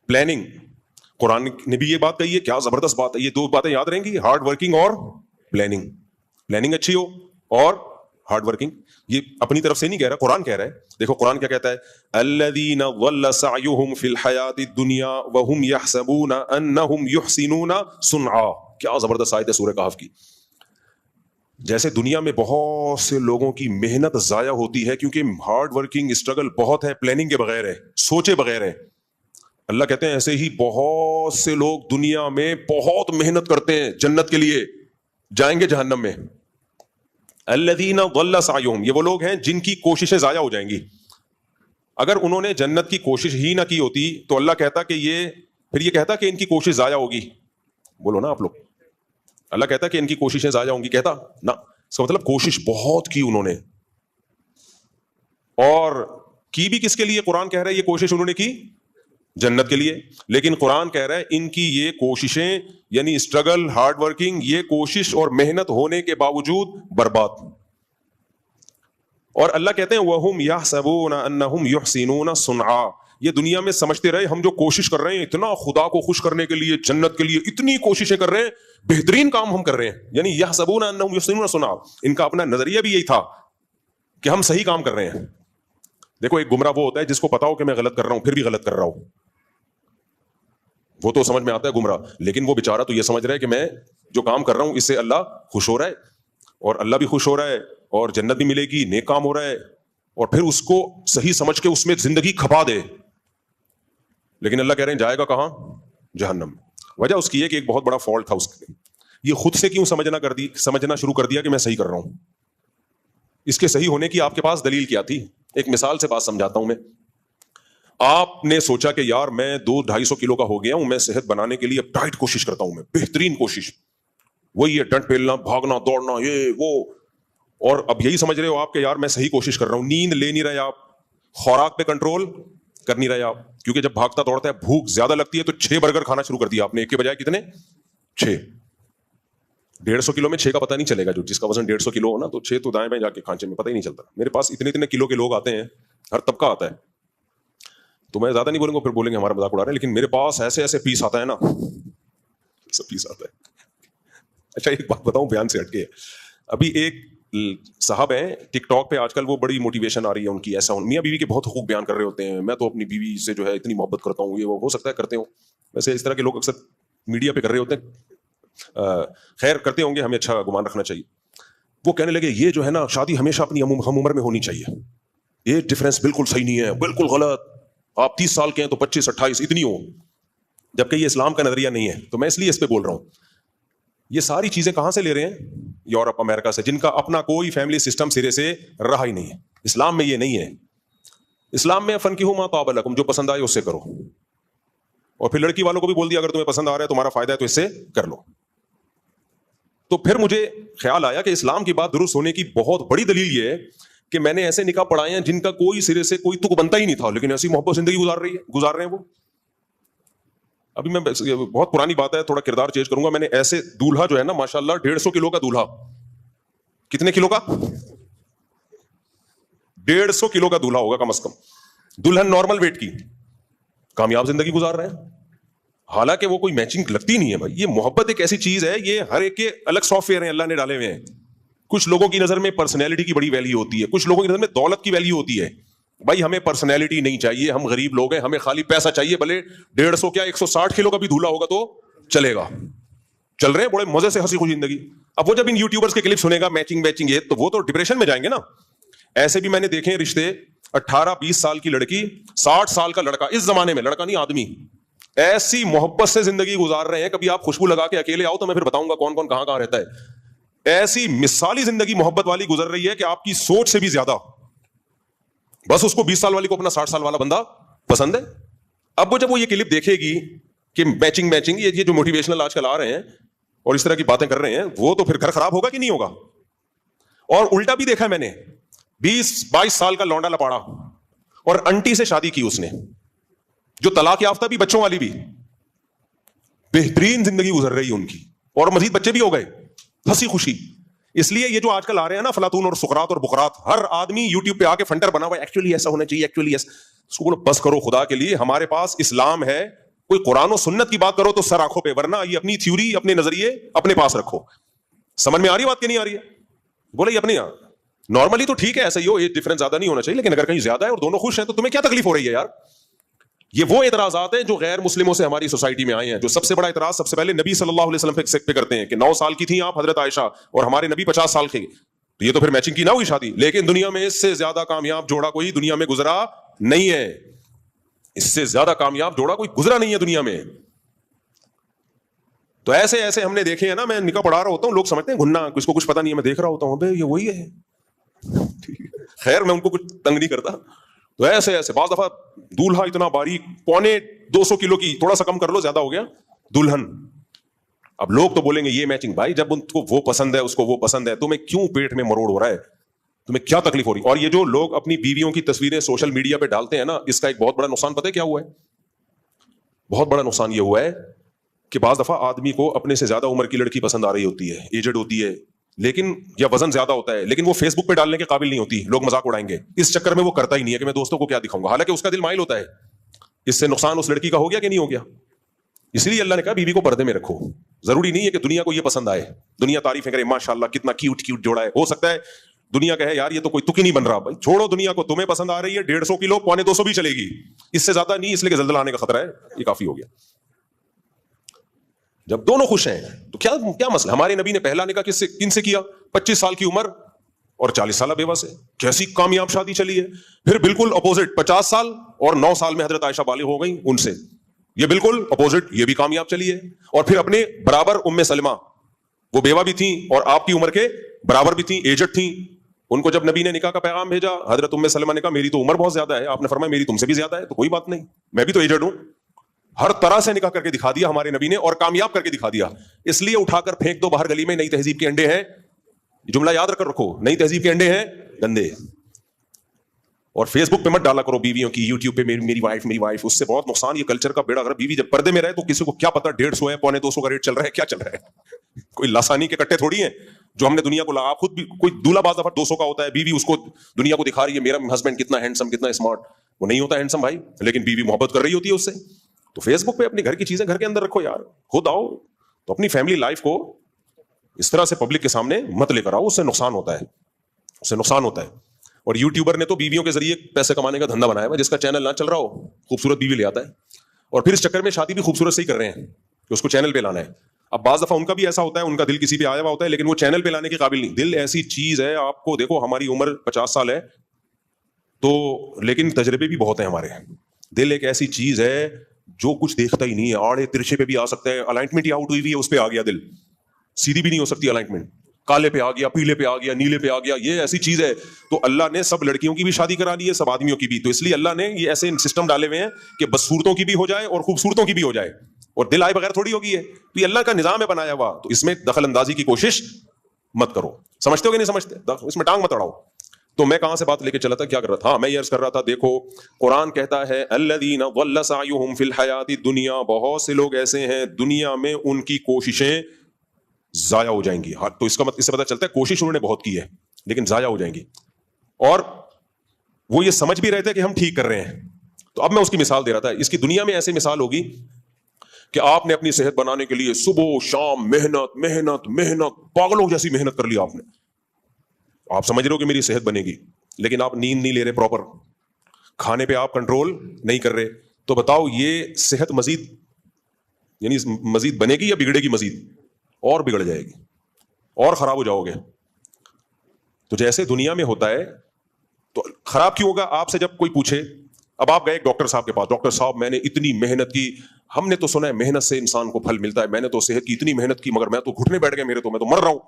Planning. قرآن نے بھی یہ بات کہی ہے, کیا زبردست بات ہے. یہ دو باتیں یاد رہیں گی, ہارڈ ورکنگ اور پلاننگ. پلاننگ اچھی ہو اور ہارڈ ورکنگ. یہ اپنی طرف سے نہیں کہہ رہا, قرآن کہہ رہا ہے. دیکھو قرآن کیا کہتا ہے, الذین ضل سعیہم فی الحیاۃ الدنیا وہم یحسبون انہم یحسنون صنعا. کیا زبردست آیت ہے سورہ کہف کی. جیسے دنیا میں بہت سے لوگوں کی محنت ضائع ہوتی ہے کیونکہ ہارڈ ورکنگ اسٹرگل بہت ہے, پلاننگ کے بغیر ہے, سوچے بغیر ہے. اللہ کہتے ہیں ایسے ہی بہت سے لوگ دنیا میں بہت محنت کرتے ہیں جنت کے لیے, جائیں گے جہنم میں. الذین ضل سعیہم, یہ وہ لوگ ہیں جن کی کوششیں ضائع ہو جائیں گی. اگر انہوں نے جنت کی کوشش ہی نہ کی ہوتی تو اللہ کہتا کہ یہ کہتا کہ ان کی کوشش ضائع ہوگی. بولو نا آپ لوگ. اللہ کہتا کہ ان کی کوششیں ضائع ہوں گی, کہتا نا. اس کا مطلب کوشش بہت کی انہوں نے, اور کی بھی کس کے لیے؟ قرآن کہہ رہا ہے یہ کوشش انہوں نے کی جنت کے لیے. لیکن قرآن کہہ رہا ہے ان کی یہ کوششیں یعنی اسٹرگل, ہارڈ ورکنگ, یہ کوشش اور محنت ہونے کے باوجود برباد. اور اللہ کہتے ہیں وَهُمْ يَحْسَبُونَ أَنَّهُمْ يُحْسِنُونَ صُنْعًا. یہ دنیا میں سمجھتے رہے ہم جو کوشش کر رہے ہیں اتنا خدا کو خوش کرنے کے لیے, جنت کے لیے اتنی کوششیں کر رہے ہیں, بہترین کام ہم کر رہے ہیں. یعنی يَحْسَبُونَ أَنَّهُمْ يُحْسِنُونَ صُنْعًا, ان کا اپنا نظریہ بھی یہی تھا کہ ہم صحیح کام کر رہے ہیں. دیکھو ایک گمراہ وہ ہوتا ہے جس کو پتا ہو کہ میں غلط کر رہا ہوں پھر بھی غلط کر رہا ہوں. وہ تو سمجھ میں آتا ہے گمراہ, لیکن وہ بیچارہ تو یہ سمجھ رہا ہے کہ میں جو کام کر رہا ہوں اس سے اللہ خوش ہو رہا ہے, اور اللہ بھی خوش ہو رہا ہے, اور جنت بھی ملے گی, نیک کام ہو رہا ہے, اور پھر اس کو صحیح سمجھ کے اس میں زندگی کھپا دے. لیکن اللہ کہہ رہے ہیں جائے گا کہاں؟ جہنم. وجہ اس کی ہے کہ ایک بہت بڑا فالٹ تھا اس کے, یہ خود سے کیوں سمجھنا شروع کر دیا کہ میں صحیح کر رہا ہوں. اس کے صحیح ہونے کی آپ کے پاس دلیل کیا تھی؟ ایک مثال سے بات سمجھاتا ہوں میں. آپ نے سوچا کہ یار میں 200-250 کلو کا ہو گیا ہوں, میں صحت بنانے کے لیے اب ٹائٹ کوشش کرتا ہوں, میں بہترین کوشش, وہی ہے ڈنڈ پیلنا, بھاگنا, دوڑنا, یہ وہ. اور اب یہی سمجھ رہے ہو آپ کہ یار میں صحیح کوشش کر رہا ہوں. نیند لے نہیں رہے آپ, خوراک پہ کنٹرول کر نہیں رہے آپ, کیونکہ جب بھاگتا دوڑتا ہے بھوک زیادہ لگتی ہے تو 6 برگر کھانا شروع کر دیا آپ نے, ایک کے بجائے کتنے؟ 6. 150 کلو میں 6 کا پتہ نہیں چلے گا. جو جس کا وزن 150 کلو ہو نا تو 6 تو دائیں بائیں جا کے کھانچے میں پتہ ہی نہیں چلتا. میرے پاس اتنے کلو کے لوگ آتے ہیں, ہر طبقہ آتا ہے, تو میں زیادہ نہیں بولوں گا پھر بولیں گے ہمارا مذاق اڑا رہے ہیں, لیکن میرے پاس ایسے پیس آتا ہے نا, ایسا پیس آتا ہے. اچھا ایک بات بتاؤں بیان سے ہٹ کے, ابھی ایک صاحب ہیں ٹک ٹاک پہ آج کل, وہ بڑی موٹیویشن آ رہی ہے ان کی, ایسا میاں بیوی کے بہت حقوق بیان کر رہے ہوتے ہیں, میں تو اپنی بیوی سے جو ہے اتنی محبت کرتا ہوں, یہ وہ ہو سکتا ہے کرتے ہوں, ویسے اس طرح کے لوگ اکثر میڈیا پہ کر رہے ہوتے ہیں, خیر کرتے ہوں گے, ہمیں اچھا گمان رکھنا چاہیے. وہ کہنے لگے یہ جو ہے نا شادی ہمیشہ اپنی ہم عمر میں ہونی چاہیے, یہ ڈفرینس بالکل صحیح نہیں ہے, بالکل غلط, آپ 30 سال کے ہیں تو 25-28 اتنی ہو, جبکہ یہ اسلام کا نظریہ نہیں ہے. تو میں اس لیے اس پہ بول رہا ہوں. یہ ساری چیزیں کہاں سے لے رہے ہیں؟ یورپ, امریکہ سے, جن کا اپنا کوئی فیملی سسٹم سرے سے رہا ہی نہیں ہے. اسلام میں یہ نہیں ہے. اسلام میں فنکحوا ما طاب لکم, جو پسند آئے اس سے کرو, اور پھر لڑکی والوں کو بھی بول دیا اگر تمہیں پسند آ رہا ہے تمہارا فائدہ ہے تو اس سے کر لو. تو پھر مجھے خیال آیا کہ اسلام کی بات درست ہونے کی بہت بڑی دلیل یہ ہے کہ میں نے ایسے نکاح پڑھائے ہیں جن کا کوئی سرے سے کوئی تک بنتا ہی نہیں تھا, لیکن ایسی محبت زندگی گزار رہے ہیں وہ. ابھی میں بہت پرانی بات ہے, تھوڑا کردار چینج کروں گا. میں نے ایسے دولہا جو ہے نا ماشاءاللہ 150 کلو کا دولہا, کتنے کلو کا؟ 150 کلو کا دولہا ہوگا کم از کم, دلہن نارمل ویٹ کی, کامیاب زندگی گزار رہے ہیں. حالانکہ وہ کوئی میچنگ لگتی نہیں ہے بھائی. یہ محبت ایک ایسی چیز ہے, یہ ہر ایک کے الگ سافٹ ویئر ہیں اللہ نے ڈالے ہوئے ہیں. کچھ لوگوں کی نظر میں پرسنالٹی کی بڑی ویلیو ہوتی ہے, کچھ لوگوں کی نظر میں دولت کی ویلیو ہوتی ہے. بھائی ہمیں پرسنالٹی نہیں چاہیے, ہم غریب لوگ ہیں, ہمیں خالی پیسہ چاہیے. بھلے 150 کیا 160 کلو کا بھی دھولا ہوگا تو چلے گا. چل رہے ہیں بڑے مزے سے, ہنسی خوشی زندگی. اب وہ جب ان یوٹیوبرز کے کلپ سنے گا میچنگ یہ, تو وہ تو ڈپریشن میں جائیں گے نا. ایسے بھی میں نے دیکھے رشتے, 18-20 سال کی لڑکی, 60 سال کا لڑکا, اس زمانے میں لڑکا نہیں آدمی, ایسی محبت سے زندگی گزار رہے ہیں. کبھی آپ خوشبو لگا کے اکیلے آؤ تو میں پھر بتاؤں گا کون کون کہاں کہاں رہتا ہے. ایسی مثالی زندگی محبت والی گزر رہی ہے کہ آپ کی سوچ سے بھی زیادہ. بس اس کو 20 سال والی کو اپنا 60 سال والا بندہ پسند ہے. اب وہ جب وہ یہ کلپ دیکھے گی کہ میچنگ یہ جو موٹیویشنل آج کل آ رہے ہیں اور اس طرح کی باتیں کر رہے ہیں, وہ تو پھر گھر خراب ہوگا کہ نہیں ہوگا. اور الٹا بھی دیکھا میں نے, 20-22 سال کا لونڈا لپاڑا اور انٹی سے شادی کی اس نے, جو طلاق یافتہ بھی, بچوں والی بھی, بہترین زندگی گزر رہی ہے ان کی, اور مزید بچے بھی ہو گئے, ہنسی خوشی. اس لیے یہ جو آج کل آ رہے ہیں نا افلاطون اور سقراط اور بقراط, ہر آدمی یوٹیوب پہ آ کے فنٹر بنا ہوا ہے, ایکچولی ایسا ہونا چاہیے, ایکچولی ایسا. اس کو بولو بس کرو خدا کے لیے, ہمارے پاس اسلام ہے, کوئی قرآن و سنت کی بات کرو تو سر آنکھوں پہ, ورنہ یہ اپنی تھیوری اپنے نظریے اپنے پاس رکھو. سمجھ میں آ رہی بات کہ نہیں آ رہی ہے؟ بولے یہ اپنے یہاں نارملی تو ٹھیک ہے, ایسا ہی ہو, ایج ڈفرنس زیادہ نہیں ہونا چاہیے, لیکن اگر کہیں زیادہ ہے اور دونوں خوش ہیں تو تمہیں کیا تکلیف ہو رہی ہے یار؟ یہ وہ اعتراضات ہیں جو غیر مسلموں سے ہماری سوسائٹی میں آئے ہیں. جو سب سے بڑا اعتراض سب سے پہلے نبی صلی اللہ علیہ وسلم پہ کرتے ہیں کہ 9 سال کی تھیں آپ حضرت عائشہ اور ہمارے نبی 50 سال کے, تو یہ تو پھر میچنگ کی نہ ہوئی شادی. لیکن دنیا میں اس سے زیادہ کامیاب جوڑا کوئی دنیا میں گزرا نہیں ہے, اس سے زیادہ کامیاب جوڑا کوئی گزرا نہیں ہے دنیا میں. تو ایسے ایسے ہم نے دیکھے ہیں نا, میں نکاح پڑھا رہا ہوتا ہوں, لوگ سمجھتے ہیں گھننا, کس کو کچھ پتا نہیں ہے, میں دیکھ رہا ہوتا ہوں بھائی یہ وہی ہے. خیر میں ان کو کچھ تنگ نہیں کرتا. تو ایسے ایسے بعض دفعہ دولہا اتنا باریک 250 کلو کی, تھوڑا سا کم کر لو زیادہ ہو گیا دلہن. اب لوگ تو بولیں گے یہ میچنگ, بھائی جب ان کو وہ پسند ہے اس کو وہ پسند ہے, تمہیں کیوں پیٹ میں مروڑ ہو رہا ہے, تمہیں کیا تکلیف ہو رہی؟ اور یہ جو لوگ اپنی بیویوں کی تصویریں سوشل میڈیا پہ ڈالتے ہیں نا, اس کا ایک بہت بڑا نقصان پتہ ہے کیا ہوا ہے؟ بہت بڑا نقصان یہ ہوا ہے کہ بعض دفعہ آدمی کو اپنے سے زیادہ عمر کی لڑکی پسند آ رہی ہوتی ہے, ایجڈ ہوتی ہے, لیکن یا وزن زیادہ ہوتا ہے, لیکن وہ فیس بک پہ ڈالنے کے قابل نہیں ہوتی, لوگ مذاق اڑائیں گے. اس چکر میں وہ کرتا ہی نہیں ہے کہ میں دوستوں کو کیا دکھاؤں گا, حالانکہ اس کا دل مائل ہوتا ہے. اس سے نقصان اس لڑکی کا ہو گیا کہ نہیں ہو گیا؟ اس لیے اللہ نے کہا بیوی کو پردے میں رکھو. ضروری نہیں ہے کہ دنیا کو یہ پسند آئے, دنیا تعریفیں کرے ماشاء اللہ کتنا کیوٹ کیوٹ جوڑا ہے. ہو سکتا ہے دنیا کہے یار یہ تو کوئی تک ہی نہیں بن رہا. بھائی چھوڑو دنیا کو, تمہیں پسند آ رہی ہے 150 کلو 250 بھی چلے گی, اس سے زیادہ نہیں, اس لیے کہ زلزلہ آنے کا خطرہ ہے, یہ کافی ہو گیا. جب دونوں خوش ہیں تو کیا مسئلہ؟ ہمارے نبی نے پہلا نکاح کن سے کیا؟ 25 سال کی عمر اور 40 سالہ بیوہ سے. کیسی کامیاب شادی چلی ہے. پھر بالکل اپوزٹ 50 سال اور 9 سال میں حضرت عائشہ بالغ ہو گئی ان سے, یہ بالکل اپوزٹ, یہ بھی کامیاب چلی ہے. اور پھر اپنے برابر ام سلمہ, وہ بیوہ بھی تھیں اور آپ کی عمر کے برابر بھی تھیں, ایجڈ تھیں. ان کو جب نبی نے نکاح کا پیغام بھیجا, حضرت ام سلمہ نے کہا میری تو عمر بہت زیادہ ہے. آپ نے فرمایا میری تم سے بھی زیادہ ہے, تو کوئی بات نہیں, میں بھی تو ایجڈ ہوں. ہر طرح سے نکاح کر کے دکھا دیا ہمارے نبی نے, اور کامیاب کر کے دکھا دیا. اس لیے اٹھا کر پھینک دو باہر گلی میں, نئی تہذیب کے انڈے ہیں. جملہ یاد رکھ کر رکھو, نئی تہذیب کے انڈے ہیں گندے. اور فیس بک پہ مت ڈالا کرو بیویوں کی, یوٹیوب پہ میری وائف, اس سے بہت نقصان. یہ کلچر کا بیڑا غرق. بیوی جب پردے میں رہے تو کسی کو کیا پتا 150 ہے 250 کا ریٹ چل رہا ہے, کیا چل رہا ہے. کوئی لاسانی کے کٹے تھوڑی ہیں جو ہم نے دنیا کو لگا. خود بھی کوئی دولہا بعض دفعہ 200 کا ہوتا ہے, بیوی اس کو دنیا کو دکھا رہی ہے میرا ہسبینڈ کتنا ہینڈسم کتنا اسمارٹ. وہ نہیں ہوتا ہینڈسم بھائی, لیکن بیوی محبت کر رہی ہوتی ہے اس سے. تو فیس بک پہ اپنی گھر کی چیزیں گھر کے اندر رکھو یار. خود آؤ تو اپنی فیملی لائف کو اس طرح سے پبلک کے سامنے مت لے کر آؤ, اس سے نقصان ہوتا ہے, اس سے نقصان ہوتا ہے. اور یوٹیوبر نے تو بیویوں کے ذریعے پیسے کمانے کا دھندا بنایا ہے. جس کا چینل نہ چل رہا ہو خوبصورت بیوی لے آتا ہے, اور پھر اس چکر میں شادی بھی خوبصورت سے ہی کر رہے ہیں کہ اس کو چینل پہ لانا ہے. اب بعض دفعہ ان کا بھی ایسا ہوتا ہے, ان کا دل کسی پہ آیا ہوا ہوتا ہے, لیکن وہ چینل پہ لانے کے قابل نہیں. دل ایسی چیز ہے, آپ کو دیکھو ہماری عمر 50 سال ہے تو, لیکن تجربے بھی بہت ہیں ہمارے. دل ایک ایسی چیز ہے جو کچھ دیکھتا ہی نہیں ہے, آڑے ترچے پہ بھی آ سکتا ہے. الائنمنٹ ہی آؤٹ ہوئی ہوئی ہے, اس پہ آ گیا دل, سیدھی بھی نہیں ہو سکتی الائنمنٹ. کالے پہ آ گیا, پیلے پہ آ گیا, نیلے پہ آ گیا, یہ ایسی چیز ہے. تو اللہ نے سب لڑکیوں کی بھی شادی کرا لی ہے, سب آدمیوں کی بھی. تو اس لیے اللہ نے یہ ایسے سسٹم ڈالے ہوئے ہیں کہ بدصورتوں کی بھی ہو جائے اور خوبصورتوں کی بھی ہو جائے, اور دل آئے بغیر تھوڑی ہوگی ہے. تو یہ اللہ کا نظام ہے بنایا ہوا, تو اس میں دخل اندازی کی کوشش مت کرو. سمجھتے ہو کہ نہیں سمجھتے؟ اس میں ٹانگ مت اڑاؤ. تو میں کہاں سے بات لے کے چلا تھا, کیا کر رہا تھا؟ میں یہ عرض کر رہا تھا, دیکھو قرآن کہتا ہے الذین ضل سعیہم فی الحیات الدنیا, بہت سے لوگ ایسے ہیں دنیا میں ان کی کوششیں ضائع ہو جائیں گی. تو اس سے پتہ چلتا ہے کوشش انہوں نے بہت کی ہے لیکن ضائع ہو جائیں گی, اور وہ یہ سمجھ بھی رہے تھے کہ ہم ٹھیک کر رہے ہیں. تو اب میں اس کی مثال دے رہا تھا. اس کی دنیا میں ایسی مثال ہوگی کہ آپ نے اپنی صحت بنانے کے لیے صبح شام محنت محنت محنت, پاگلوں جیسی محنت کر لی آپ نے. آپ سمجھ رہے ہو کہ میری صحت بنے گی, لیکن آپ نیند نہیں لے رہے پراپر, کھانے پہ آپ کنٹرول نہیں کر رہے. تو بتاؤ یہ صحت مزید یعنی مزید بنے گی یا بگڑے گی؟ مزید اور بگڑ جائے گی اور خراب ہو جاؤ گے. تو جیسے دنیا میں ہوتا ہے, تو خراب کیوں ہوگا؟ آپ سے جب کوئی پوچھے, اب آپ گئے ایک ڈاکٹر صاحب کے پاس, ڈاکٹر صاحب میں نے اتنی محنت کی, ہم نے تو سنا ہے محنت سے انسان کو پھل ملتا ہے, میں نے تو صحت کی اتنی محنت کی مگر میں تو گھٹنے بیٹھ گئے میرے, تو میں تو مر رہا ہوں,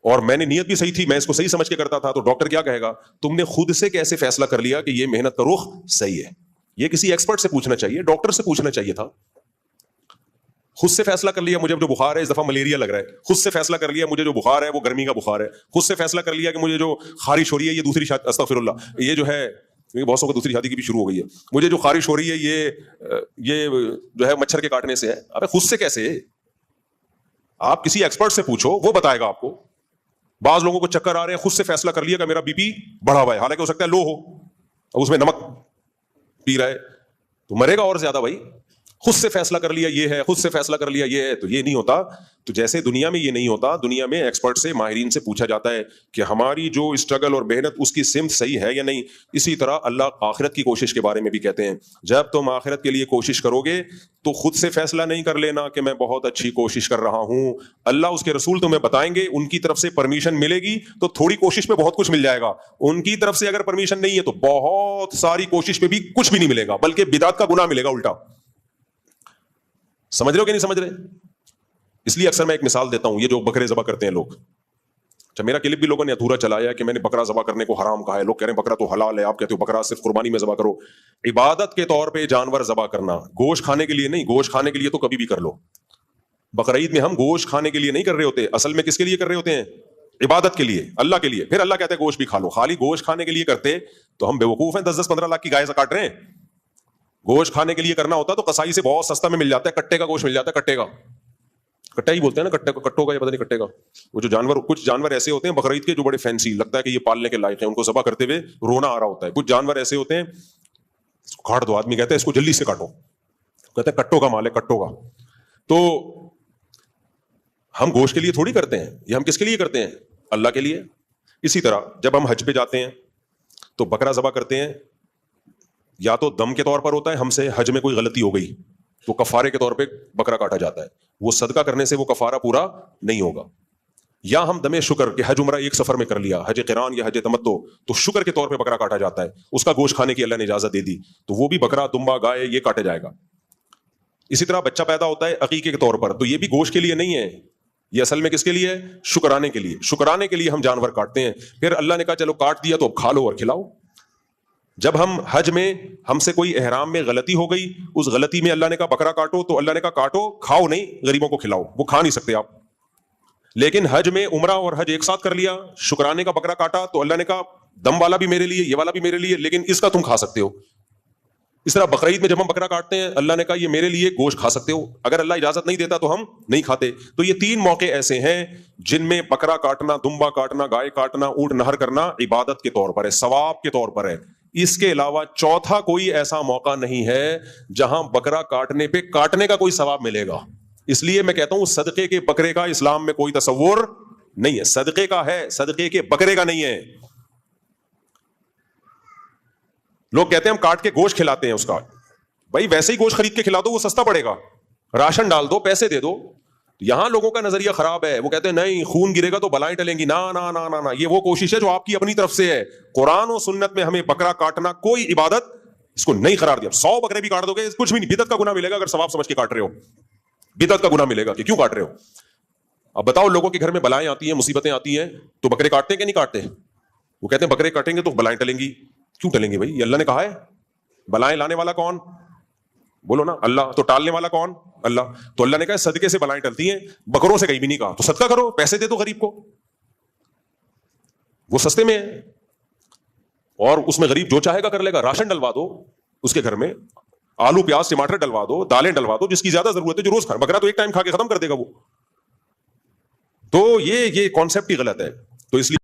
اور میں نے نیت بھی صحیح تھی, میں اس کو صحیح سمجھ کے کرتا تھا. تو ڈاکٹر کیا کہے گا, تم نے خود سے کیسے فیصلہ کر لیا کہ یہ محنت کا رخ صحیح ہے؟ یہ کسی ایکسپرٹ سے پوچھنا چاہیے, ڈاکٹر سے پوچھنا چاہیے تھا. خود سے فیصلہ کر لیا مجھے جو بخار ہے اس دفعہ ملیریا لگ رہا ہے, خود سے فیصلہ کر لیا مجھے جو بخار ہے وہ گرمی کا بخار ہے, خود سے فیصلہ کر لیا کہ مجھے جو خارش ہو رہی ہے یہ دوسری شادی, استغفر اللہ, یہ جو ہے بہت سو کو دوسری شادی کی بھی شروع ہو گئی ہے, مجھے جو خارش ہو رہی ہے یہ جو ہے مچھر کے کاٹنے سے ہے. ابے خود سے کیسے؟ آپ کسی ایکسپرٹ سے پوچھو, وہ بتائے گا آپ کو. بعض لوگوں کو چکر آ رہے ہیں, خود سے فیصلہ کر لیا کہ میرا بی پی بڑھا ہوا ہے, حالانکہ ہو سکتا ہے لو ہو, اب اس میں نمک پی رہا ہے تو مرے گا اور زیادہ بھائی. خود سے فیصلہ کر لیا یہ ہے, خود سے فیصلہ کر لیا یہ ہے, تو یہ نہیں ہوتا. تو جیسے دنیا میں یہ نہیں ہوتا, دنیا میں ایکسپرٹ سے, ماہرین سے پوچھا جاتا ہے کہ ہماری جو اسٹرگل اور محنت اس کی سمت صحیح ہے یا نہیں. اسی طرح اللہ آخرت کی کوشش کے بارے میں بھی کہتے ہیں, جب تم آخرت کے لیے کوشش کرو گے تو خود سے فیصلہ نہیں کر لینا کہ میں بہت اچھی کوشش کر رہا ہوں. اللہ اس کے رسول تمہیں بتائیں گے, ان کی طرف سے پرمیشن ملے گی تو تھوڑی کوشش میں بہت کچھ مل جائے گا. ان کی طرف سے اگر پرمیشن نہیں ہے تو بہت ساری کوشش پہ بھی کچھ بھی نہیں ملے گا, بلکہ بدعت کا گناہ ملے گا الٹا. سمجھ رہے ہو کہ نہیں سمجھ رہے؟ اس لیے اکثر میں ایک مثال دیتا ہوں, یہ جو بکرے ذبح کرتے ہیں لوگ, اچھا میرا کلپ بھی لوگوں نے ادھورا چلایا کہ میں نے بکرا ذبح کرنے کو حرام کہا ہے. لوگ کہہ رہے ہیں بکرا تو حلال ہے, آپ کہتے ہو بکرا صرف قربانی میں ذبح کرو. عبادت کے طور پہ جانور ذبح کرنا, گوشت کھانے کے لیے نہیں. گوشت کھانے کے لیے تو کبھی بھی کر لو. بقرعید میں ہم گوشت کھانے کے لیے نہیں کر رہے ہوتے, اصل میں کس کے لیے کر رہے ہوتے ہیں؟ عبادت کے لیے, اللہ کے لیے. پھر اللہ کہتے ہیں گوشت بھی کھا لو. خالی گوشت کھانے کے لیے کرتے تو ہم بیوقوف ہیں, 10-15 لاکھ کی گائے کاٹ رہے ہیں. گوشت کھانے کے لیے کرنا ہوتا تو قصائی سے بہت سستا میں مل جاتا ہے, کٹے کا گوشت مل جاتا ہے. کٹے کا, کٹا ہی بولتے ہیں نا, کٹوں کا, یہ پتہ نہیں کٹے کا. وہ جو جانور, کچھ جانور ایسے ہوتے ہیں بقرعید کے جو بڑے فینسی لگتا ہے کہ یہ پالنے کے لائق ہیں, ان کو ذبح کرتے ہوئے رونا آ رہا ہوتا ہے. کچھ جانور ایسے ہوتے ہیں کاٹ دو, آدمی کہتے ہیں اس کو جلدی سے کاٹو, کہتے ہیں کٹوں کا مال ہے, کٹوں کا. تو ہم گوشت کے لیے تھوڑی کرتے ہیں, یہ ہم کس کے لیے کرتے ہیں؟ اللہ کے لیے. اسی طرح جب ہم حج پہ جاتے ہیں تو بکرا ذبح کرتے ہیں, یا تو دم کے طور پر ہوتا ہے, ہم سے حج میں کوئی غلطی ہو گئی تو کفارے کے طور پہ بکرا کاٹا جاتا ہے. وہ صدقہ کرنے سے وہ کفارہ پورا نہیں ہوگا. یا ہم دم شکر کہ حج عمرہ ایک سفر میں کر لیا, حج قران یا حج تمتع, تو شکر کے طور پہ بکرا کاٹا جاتا ہے. اس کا گوشت کھانے کی اللہ نے اجازت دے دی, تو وہ بھی بکرا, دمبا, گائے یہ کاٹا جائے گا. اسی طرح بچہ پیدا ہوتا ہے عقیقے کے طور پر, تو یہ بھی گوشت کے لیے نہیں ہے, یہ اصل میں کس کے لیے ہے؟ شکرانے کے لیے. شکرانے کے لیے ہم جانور کاٹتے ہیں. پھر اللہ نے کہا چلو کاٹ دیا تو اب کھا لو اور کھلاؤ. جب ہم حج میں ہم سے کوئی احرام میں غلطی ہو گئی, اس غلطی میں اللہ نے کہا بکرا کاٹو, تو اللہ نے کہا کاٹو, کھاؤ نہیں, غریبوں کو کھلاؤ. وہ کھا نہیں سکتے آپ. لیکن حج میں عمرہ اور حج ایک ساتھ کر لیا, شکرانے کا بکرا کاٹا, تو اللہ نے کہا دم والا بھی میرے لیے, یہ والا بھی میرے لیے, لیکن اس کا تم کھا سکتے ہو. اس طرح بقرعید میں جب ہم بکرا کاٹتے ہیں, اللہ نے کہا یہ میرے لیے گوشت کھا سکتے ہو. اگر اللہ اجازت نہیں دیتا تو ہم نہیں کھاتے. تو یہ 3 موقع ایسے ہیں جن میں بکرا کاٹنا, دمبا کاٹنا, گائے کاٹنا, اونٹ نہر کرنا عبادت کے طور پر ہے, ثواب کے طور پر ہے. اس کے علاوہ چوتھا کوئی ایسا موقع نہیں ہے جہاں بکرا کاٹنے پہ کاٹنے کا کوئی ثواب ملے گا. اس لیے میں کہتا ہوں صدقے کے بکرے کا اسلام میں کوئی تصور نہیں ہے. صدقے کا ہے, صدقے کے بکرے کا نہیں ہے. لوگ کہتے ہیں ہم کاٹ کے گوشت کھلاتے ہیں اس کا. بھائی ویسے ہی گوشت خرید کے کھلا دو, وہ سستا پڑے گا. راشن ڈال دو, پیسے دے دو. یہاں لوگوں کا نظریہ خراب ہے, وہ کہتے ہیں نہیں خون گرے گا تو بلائیں ٹلیں گی. نا نا نا نا نا, یہ وہ کوشش ہے جو آپ کی اپنی طرف سے ہے. قرآن و سنت میں ہمیں بکرا کاٹنا کوئی عبادت اس کو نہیں قرار دیا. 100 بکرے بھی کاٹ دو گے کچھ بھی نہیں, بدعت کا گناہ ملے گا. اگر ثواب سمجھ کے کاٹ رہے ہو, بدعت کا گناہ ملے گا کہ کیوں کاٹ رہے ہو. اب بتاؤ, لوگوں کے گھر میں بلائیں آتی ہیں, مصیبتیں آتی ہیں, تو بکرے کاٹتے ہیں کہ نہیں کاٹتے؟ وہ کہتے ہیں بکرے کاٹیں گے تو بلائیں ٹلیں گی. کیوں ٹلیں گی بھائی؟ یہ اللہ نے کہا ہے. بلائیں لانے والا کون؟ بولو نا, اللہ. تو ٹالنے والا کون؟ اللہ. تو اللہ نے کہا صدقے سے بلائیں ٹلتی ہیں, بکروں سے کہیں بھی نہیں کہا. تو صدقہ کرو, پیسے دے دو غریب کو, وہ سستے میں ہے. اور اس میں غریب جو چاہے گا کر لے گا. راشن ڈلوا دو اس کے گھر میں, آلو پیاز ٹماٹر ڈلوا دو, دالیں ڈلوا دو, جس کی زیادہ ضرورت ہے, جو روز کھا. بکرا تو ایک ٹائم کھا کے ختم کر دے گا وہ. تو یہ کانسیپٹ ہی غلط ہے. تو اس لیے